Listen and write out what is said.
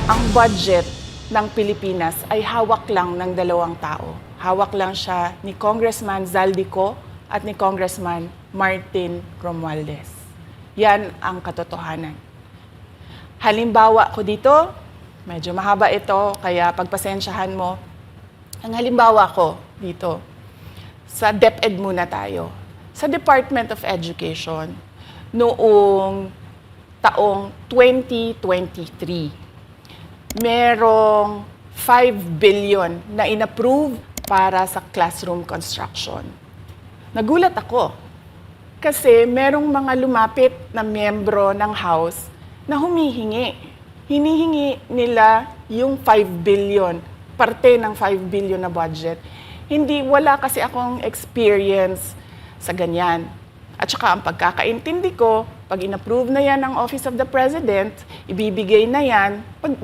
Ang budget ng Pilipinas ay hawak lang ng dalawang tao. Hawak lang siya ni Congressman Zaldico at ni Congressman Martin Romualdez. Yan ang katotohanan. Halimbawa ko dito, medyo mahaba ito, kaya pagpasensyahan mo. Ang halimbawa ko dito, sa DepEd muna tayo. Sa Department of Education, noong taong 2023, merong 5 billion na inapprove para sa classroom construction. Nagulat ako kasi merong mga lumapit na miyembro ng House na humihingi. Hinihingi nila yung 5 billion, parte ng 5 billion na budget. Wala kasi akong experience sa ganyan. At saka ang pagkakaintindi ko, pag inapprove na yan ng Office of the President, ibibigay na yan,